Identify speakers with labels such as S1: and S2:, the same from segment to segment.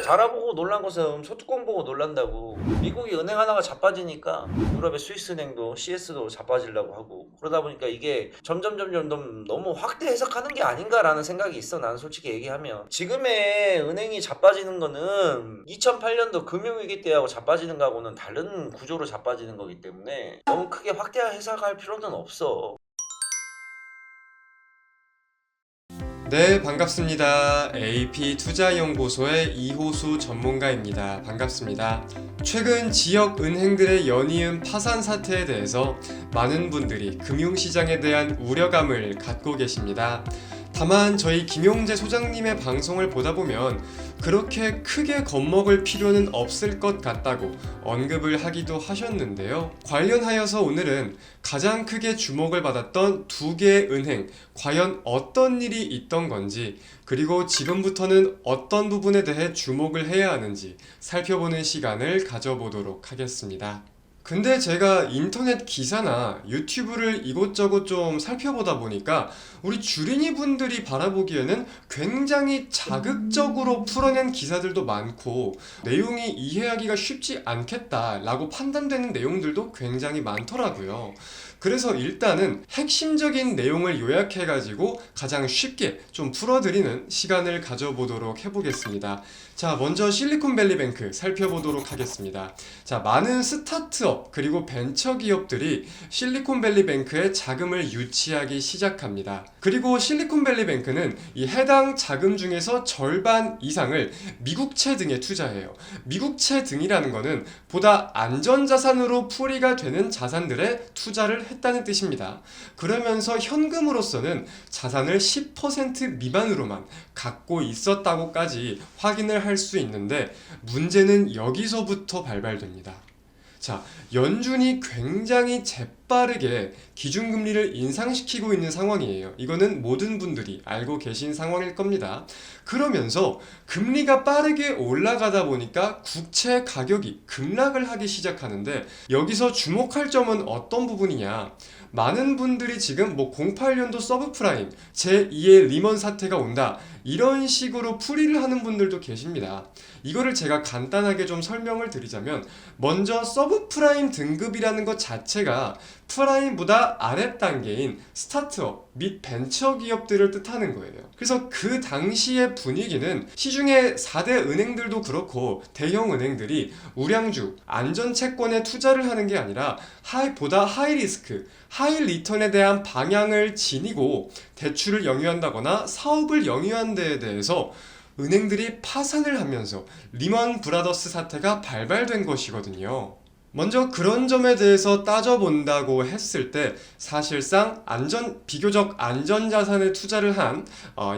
S1: 알아보고 놀란 것은 소뚜껑 보고 놀란다고. 미국이 은행 하나가 자빠지니까 유럽의 스위스은행도 CS도 자빠지려고 하고, 그러다 보니까 이게 점점 너무 확대 해석하는 게 아닌가라는 생각이 있어. 나는 솔직히 얘기하면 지금의 은행이 자빠지는 거는 2008년도 금융위기 때하고 자빠지는 거하고는 다른 구조로 자빠지는 거기 때문에 너무 크게 확대 해석할 필요는 없어.
S2: 네, 반갑습니다. AP투자연구소의 이호수 전문가입니다. 반갑습니다. 최근 지역 은행들의 연이은 파산 사태에 대해서 많은 분들이 금융시장에 대한 우려감을 갖고 계십니다. 다만 저희 김용재 소장님의 방송을 보다 보면 그렇게 크게 겁먹을 필요는 없을 것 같다고 언급을 하기도 하셨는데요. 관련하여서 오늘은 가장 크게 주목을 받았던 두 개의 은행, 과연 어떤 일이 있던 건지, 그리고 지금부터는 어떤 부분에 대해 주목을 해야 하는지 살펴보는 시간을 가져보도록 하겠습니다. 근데 제가 인터넷 기사나 유튜브를 이곳저곳 좀 살펴보다 보니까 우리 주린이 분들이 바라보기에는 굉장히 자극적으로 풀어낸 기사들도 많고 내용이 이해하기가 쉽지 않겠다라고 판단되는 내용들도 굉장히 많더라고요. 그래서 일단은 핵심적인 내용을 요약해가지고 가장 쉽게 좀 풀어드리는 시간을 가져보도록 해보겠습니다. 자, 먼저 실리콘밸리뱅크 살펴보도록 하겠습니다. 자, 많은 스타트업 그리고 벤처기업들이 실리콘밸리뱅크에 자금을 유치하기 시작합니다. 그리고 실리콘밸리뱅크는 이 해당 자금 중에서 절반 이상을 미국채 등에 투자해요. 미국채 등이라는 것은 보다 안전자산으로 풀이가 되는 자산들에 투자를 했다는 뜻입니다. 그러면서 현금으로서는 자산을 10% 미만으로만 갖고 있었다고까지 확인을 할 수 있는데, 문제는 여기서부터 발발됩니다. 자, 연준이 굉장히 재빠르게 기준금리를 인상시키고 있는 상황이에요. 이거는 모든 분들이 알고 계신 상황일 겁니다. 그러면서 금리가 빠르게 올라가다 보니까 국채 가격이 급락을 하기 시작하는데, 여기서 주목할 점은 어떤 부분이냐? 많은 분들이 지금 08년도 서브프라임, 제2의 리먼 사태가 온다, 이런 식으로 풀이를 하는 분들도 계십니다. 이거를 제가 간단하게 좀 설명을 드리자면, 먼저 서브프라임 등급이라는 것 자체가 프라임보다 아랫단계인 스타트업 및 벤처기업들을 뜻하는 거예요. 그래서 그 당시의 분위기는 시중의 4대 은행들도 그렇고 대형 은행들이 우량주, 안전채권에 투자를 하는 게 아니라 보다 하이리스크, 하이리턴에 대한 방향을 지니고 대출을 영위한다거나 사업을 영위한 데에 대해서 은행들이 파산을 하면서 리먼 브라더스 사태가 발발된 것이거든요. 먼저 그런 점에 대해서 따져본다고 했을 때 사실상 비교적 안전자산에 투자를 한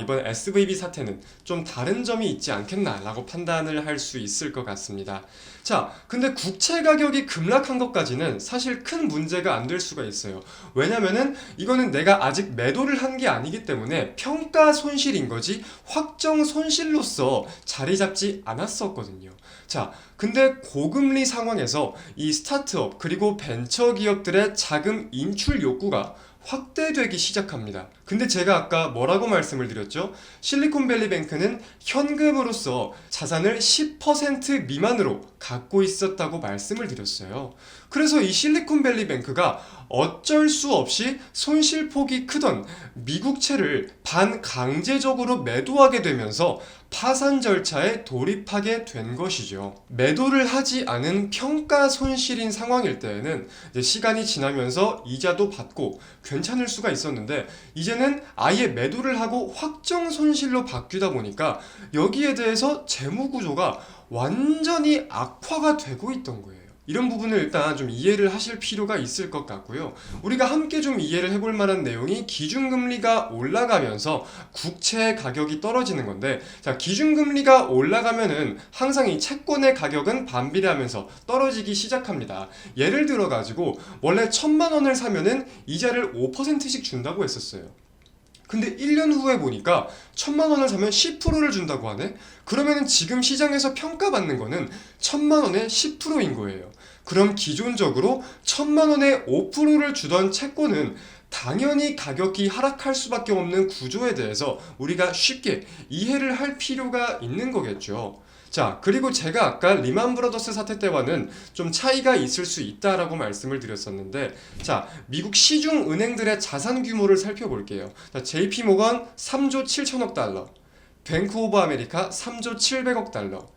S2: 이번 SVB 사태는 좀 다른 점이 있지 않겠나 라고 판단을 할 수 있을 것 같습니다. 자, 근데 국채 가격이 급락한 것까지는 사실 큰 문제가 안 될 수가 있어요. 왜냐면은 이거는 내가 아직 매도를 한 게 아니기 때문에 평가 손실인 거지 확정 손실로서 자리 잡지 않았었거든요. 자, 근데 고금리 상황에서 이 스타트업 그리고 벤처기업들의 자금 인출 욕구가 확대되기 시작합니다. 근데 제가 아까 뭐라고 말씀을 드렸죠? 실리콘밸리뱅크는 현금으로서 자산을 10% 미만으로 갖고 있었다고 말씀을 드렸어요. 그래서 이 실리콘밸리뱅크가 어쩔 수 없이 손실폭이 크던 미국채를 반강제적으로 매도하게 되면서 파산 절차에 돌입하게 된 것이죠. 매도를 하지 않은 평가 손실인 상황일 때에는 이제 시간이 지나면서 이자도 받고 괜찮을 수가 있었는데, 이제는 아예 매도를 하고 확정 손실로 바뀌다 보니까 여기에 대해서 재무 구조가 완전히 악화가 되고 있던 거예요. 이런 부분을 일단 좀 이해를 하실 필요가 있을 것 같고요. 우리가 함께 좀 이해를 해볼 만한 내용이 기준금리가 올라가면서 국채 가격이 떨어지는 건데, 자, 기준금리가 올라가면은 항상 이 채권의 가격은 반비례하면서 떨어지기 시작합니다. 예를 들어 가지고 원래 1,000만 원을 사면은 이자를 5%씩 준다고 했었어요. 근데 1년 후에 보니까 1,000만 원을 사면 10%를 준다고 하네? 그러면 지금 시장에서 평가받는 거는 1,000만 원의 10%인 거예요. 그럼 기존적으로 1,000만 원에 5%를 주던 채권은 당연히 가격이 하락할 수밖에 없는 구조에 대해서 우리가 쉽게 이해를 할 필요가 있는 거겠죠. 자, 그리고 제가 아까 리만 브라더스 사태 때와는 좀 차이가 있을 수 있다라고 말씀을 드렸었는데, 자, 미국 시중 은행들의 자산 규모를 살펴볼게요. 자, JP 모건 3조 7천억 달러, 뱅크 오브 아메리카 3조 700억 달러,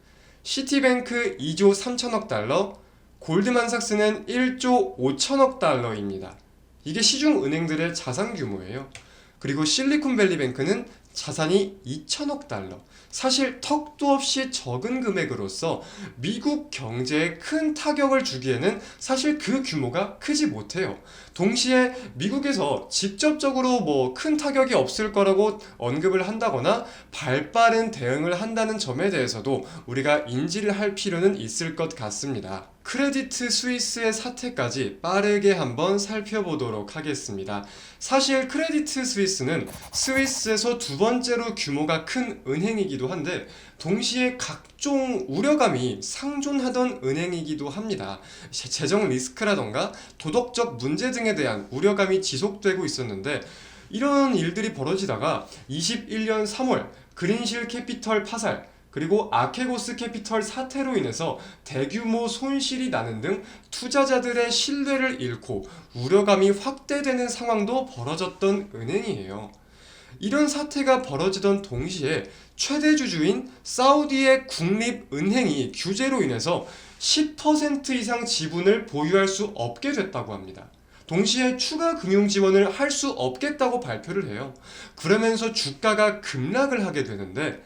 S2: 시티뱅크 2조 3천억 달러, 골드만삭스는 1조 5천억 달러입니다. 이게 시중 은행들의 자산 규모예요. 그리고 실리콘밸리뱅크는 자산이 2천억 달러. 사실 턱도 없이 적은 금액으로서 미국 경제에 큰 타격을 주기에는 사실 그 규모가 크지 못해요. 동시에 미국에서 직접적으로 뭐 큰 타격이 없을 거라고 언급을 한다거나 발빠른 대응을 한다는 점에 대해서도 우리가 인지를 할 필요는 있을 것 같습니다. 크레디트 스위스의 사태까지 빠르게 한번 살펴보도록 하겠습니다. 사실 크레디트 스위스는 스위스에서 두 번째로 규모가 큰 은행이기도 한데 동시에 각종 우려감이 상존하던 은행이기도 합니다. 재정 리스크라던가 도덕적 문제 등에 대한 우려감이 지속되고 있었는데 이런 일들이 벌어지다가 21년 3월 그린실 캐피털 파산 그리고 아케고스 캐피털 사태로 인해서 대규모 손실이 나는 등 투자자들의 신뢰를 잃고 우려감이 확대되는 상황도 벌어졌던 은행이에요. 이런 사태가 벌어지던 동시에 최대 주주인 사우디의 국립은행이 규제로 인해서 10% 이상 지분을 보유할 수 없게 됐다고 합니다. 동시에 추가 금융 지원을 할 수 없겠다고 발표를 해요. 그러면서 주가가 급락을 하게 되는데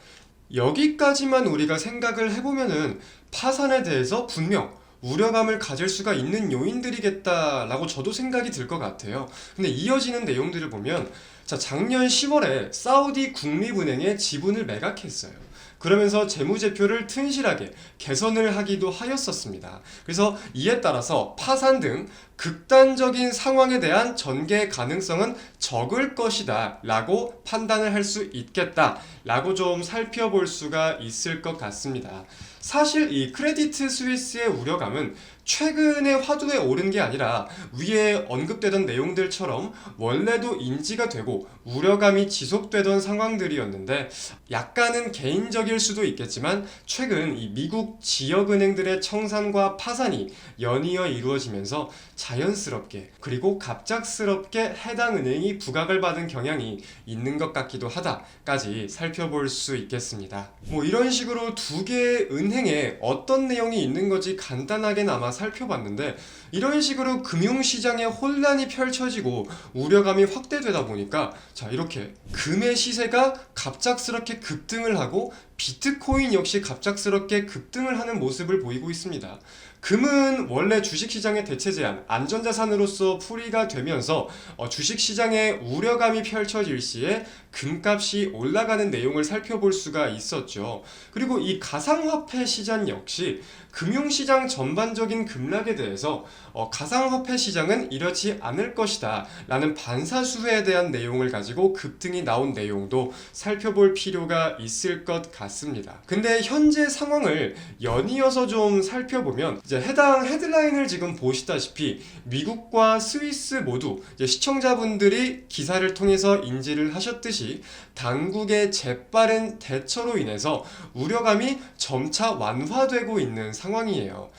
S2: 여기까지만 우리가 생각을 해보면은 파산에 대해서 분명 우려감을 가질 수가 있는 요인들이겠다라고 저도 생각이 들 것 같아요. 근데 이어지는 내용들을 보면 자, 작년 10월에 사우디 국립은행에 지분을 매각했어요. 그러면서 재무제표를 튼실하게 개선을 하기도 하였었습니다. 그래서 이에 따라서 파산 등 극단적인 상황에 대한 전개 가능성은 적을 것이다 라고 판단을 할 수 있겠다 라고 좀 살펴볼 수가 있을 것 같습니다. 사실 이 크레디트 스위스의 우려감은 최근에 화두에 오른 게 아니라 위에 언급되던 내용들처럼 원래도 인지가 되고 우려감이 지속되던 상황들이었는데 약간은 개인적일 수도 있겠지만 최근 이 미국 지역은행들의 청산과 파산이 연이어 이루어지면서 자연스럽게 그리고 갑작스럽게 해당 은행이 부각을 받은 경향이 있는 것 같기도 하다까지 살펴볼 수 있겠습니다. 뭐 이런 식으로 두 개의 은행에 어떤 내용이 있는 건지 간단하게나마 살펴봤는데 이런 식으로 금융시장에 혼란이 펼쳐지고 우려감이 확대되다 보니까 자 이렇게 금의 시세가 갑작스럽게 급등을 하고 비트코인 역시 갑작스럽게 급등을 하는 모습을 보이고 있습니다. 금은 원래 주식시장의 대체 제한, 안전자산으로서 풀이가 되면서 주식시장에 우려감이 펼쳐질 시에 금값이 올라가는 내용을 살펴볼 수가 있었죠. 그리고 이 가상화폐 시장 역시 금융시장 전반적인 급락에 대해서 가상화폐 시장은 이렇지 않을 것이다 라는 반사수혜에 대한 내용을 가지고 급등이 나온 내용도 살펴볼 필요가 있을 것 같습니다. 근데 현재 상황을 연이어서 좀 살펴보면 이제 해당 헤드라인을 지금 보시다시피 미국과 스위스 모두 이제 시청자분들이 기사를 통해서 인지를 하셨듯이 당국의 재빠른 대처로 인해서 우려감이 점차 완화되고 있는 상황이에요.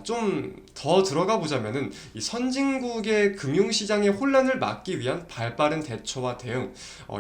S2: 좀 더 들어가 보자면은 이 선진국의 금융시장의 혼란을 막기 위한 발빠른 대처와 대응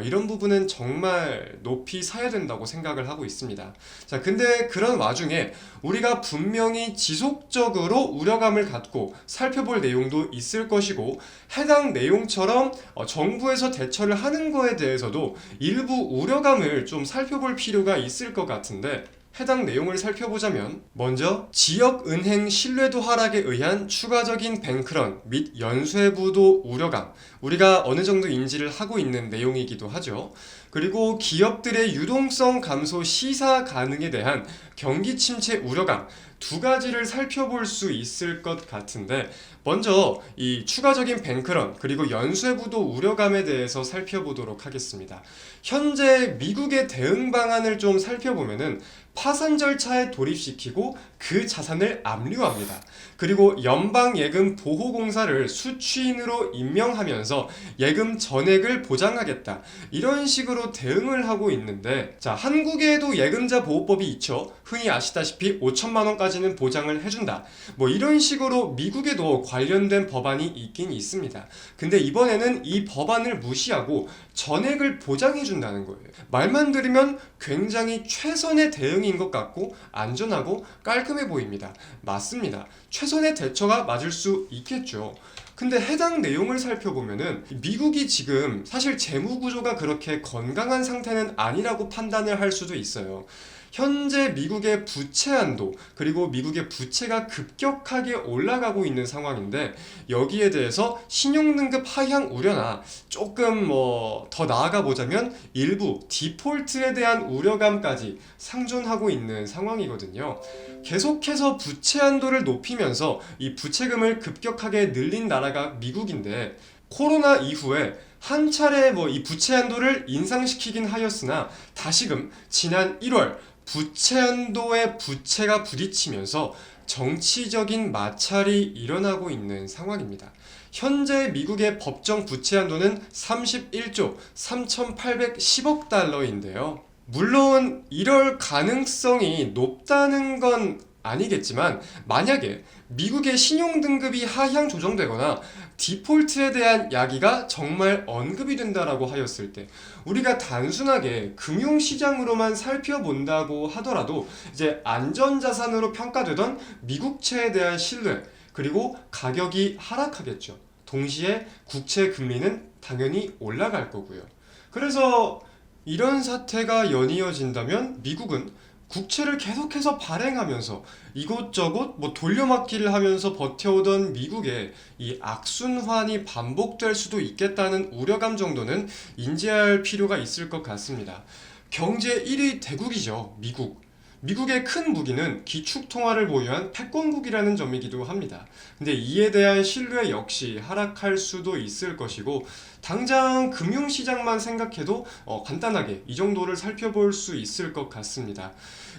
S2: 이런 부분은 정말 높이 사야 된다고 생각을 하고 있습니다. 자, 근데 그런 와중에 우리가 분명히 지속적으로 우려감을 갖고 살펴볼 내용도 있을 것이고 해당 내용처럼 정부에서 대처를 하는 거에 대해서도 일부 우려감을 좀 살펴볼 필요가 있을 것 같은데 해당 내용을 살펴보자면 먼저 지역은행 신뢰도 하락에 의한 추가적인 뱅크런 및 연쇄부도 우려감 우리가 어느 정도 인지를 하고 있는 내용이기도 하죠. 그리고 기업들의 유동성 감소 시사 가능에 대한 경기 침체 우려감 두 가지를 살펴볼 수 있을 것 같은데 먼저 이 추가적인 뱅크런 그리고 연쇄부도 우려감에 대해서 살펴보도록 하겠습니다. 현재 미국의 대응 방안을 좀 살펴보면은 파산 절차에 돌입시키고 그 자산을 압류합니다. 그리고 연방예금보호공사를 수취인으로 임명하면서 예금 전액을 보장하겠다. 이런 식으로 대응을 하고 있는데, 자, 한국에도 예금자 보호법이 있죠. 흔히 아시다시피 5천만 원까지는 보장을 해준다. 뭐 이런 식으로 미국에도 관련된 법안이 있긴 있습니다. 근데 이번에는 이 법안을 무시하고 전액을 보장해준다는 거예요. 말만 들으면 굉장히 최선의 대응인 것 같고 안전하고 깔끔해 보입니다. 맞습니다. 최선의 대처가 맞을 수 있겠죠. 근데 해당 내용을 살펴보면은 미국이 지금 사실 재무 구조가 그렇게 건강한 상태는 아니라고 판단을 할 수도 있어요. 현재 미국의 부채 한도, 그리고 미국의 부채가 급격하게 올라가고 있는 상황인데, 여기에 대해서 신용등급 하향 우려나 조금 더 나아가 보자면 일부 디폴트에 대한 우려감까지 상존하고 있는 상황이거든요. 계속해서 부채 한도를 높이면서 이 부채금을 급격하게 늘린 나라가 미국인데, 코로나 이후에 한 차례 이 부채 한도를 인상시키긴 하였으나 다시금 지난 1월 부채 한도에 부채가 부딪히면서 정치적인 마찰이 일어나고 있는 상황입니다. 현재 미국의 법정 부채 한도는 31조 3,810억 달러인데요. 물론 이럴 가능성이 높다는 건 아니겠지만, 만약에 미국의 신용등급이 하향 조정되거나 디폴트에 대한 야기가 정말 언급이 된다라고 하였을 때, 우리가 단순하게 금융시장으로만 살펴본다고 하더라도 이제 안전자산으로 평가되던 미국채에 대한 신뢰, 그리고 가격이 하락하겠죠. 동시에 국채 금리는 당연히 올라갈 거고요. 그래서 이런 사태가 연이어진다면 미국은 국채를 계속해서 발행하면서 이곳저곳 돌려막기를 하면서 버텨오던 미국의 이 악순환이 반복될 수도 있겠다는 우려감 정도는 인지할 필요가 있을 것 같습니다. 경제 1위 대국이죠, 미국. 미국의 큰 무기는 기축통화를 보유한 패권국이라는 점이기도 합니다. 근데 이에 대한 신뢰 역시 하락할 수도 있을 것이고, 당장 금융시장만 생각해도 간단하게 이 정도를 살펴볼 수 있을 것 같습니다.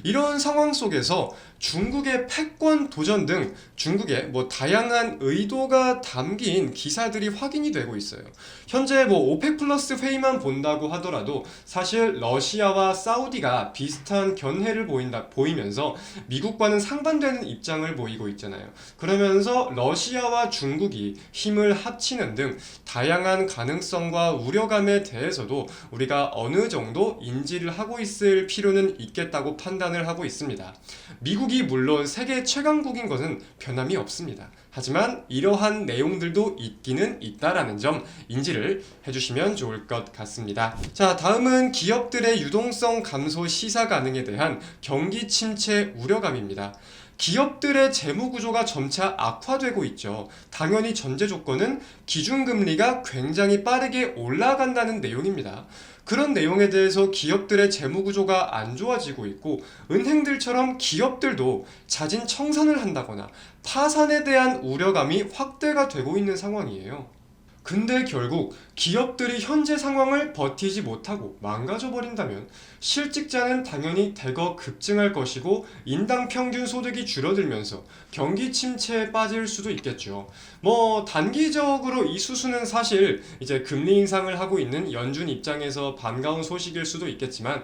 S2: 이런 상황 속에서 중국의 패권 도전 등 중국의 다양한 의도가 담긴 기사들이 확인이 되고 있어요. 현재 오펙 플러스 회의만 본다고 하더라도 사실 러시아와 사우디가 비슷한 견해를 보이면서 미국과는 상반되는 입장을 보이고 있잖아요. 그러면서 러시아와 중국이 힘을 합치는 등 다양한 가능성과 우려감에 대해서도 우리가 어느 정도 인지를 하고 있을 필요는 있겠다고 판단을 하고 있습니다. 미국이 물론 세계 최강국인 것은 변함이 없습니다. 하지만 이러한 내용들도 있기는 있다라는 점 인지를 해주시면 좋을 것 같습니다. 자, 다음은 기업들의 유동성 감소 시사 가능에 대한 경기 침체 우려감입니다. 기업들의 재무 구조가 점차 악화되고 있죠. 당연히 전제 조건은 기준금리가 굉장히 빠르게 올라간다는 내용입니다. 그런 내용에 대해서 기업들의 재무 구조가 안 좋아지고 있고, 은행들처럼 기업들도 자진 청산을 한다거나 파산에 대한 우려감이 확대가 되고 있는 상황이에요. 근데 결국 기업들이 현재 상황을 버티지 못하고 망가져 버린다면 실직자는 당연히 대거 급증할 것이고, 인당 평균 소득이 줄어들면서 경기 침체에 빠질 수도 있겠죠. 단기적으로 이 수수는 사실 이제 금리 인상을 하고 있는 연준 입장에서 반가운 소식일 수도 있겠지만,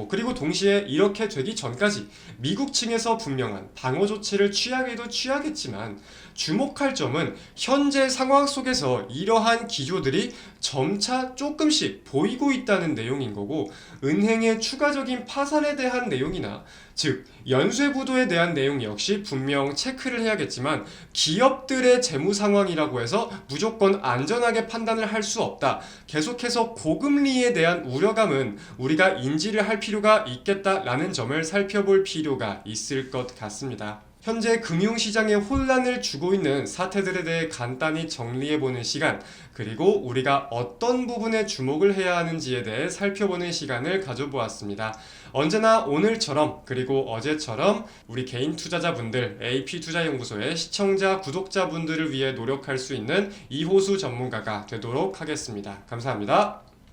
S2: 그리고 동시에 이렇게 되기 전까지 미국 층에서 분명한 방어 조치를 취하기도 취하겠지만, 주목할 점은 현재 상황 속에서 이러한 기조들이 점차 조금씩 보이고 있다는 내용인 거고, 은행의 추가적인 파산에 대한 내용이나 즉 연쇄부도에 대한 내용 역시 분명 체크를 해야겠지만, 기업들의 재무 상황이라고 해서 무조건 안전하게 판단을 할 수 없다. 계속해서 고금리에 대한 우려감은 우리가 인지를 할 필요가 있겠다라는 점을 살펴볼 필요가 있을 것 같습니다. 현재 금융시장에 혼란을 주고 있는 사태들에 대해 간단히 정리해보는 시간, 그리고 우리가 어떤 부분에 주목을 해야 하는지에 대해 살펴보는 시간을 가져보았습니다. 언제나 오늘처럼 그리고 어제처럼 우리 개인 투자자분들, AP투자연구소의 시청자, 구독자분들을 위해 노력할 수 있는 이호수 전문가가 되도록 하겠습니다. 감사합니다.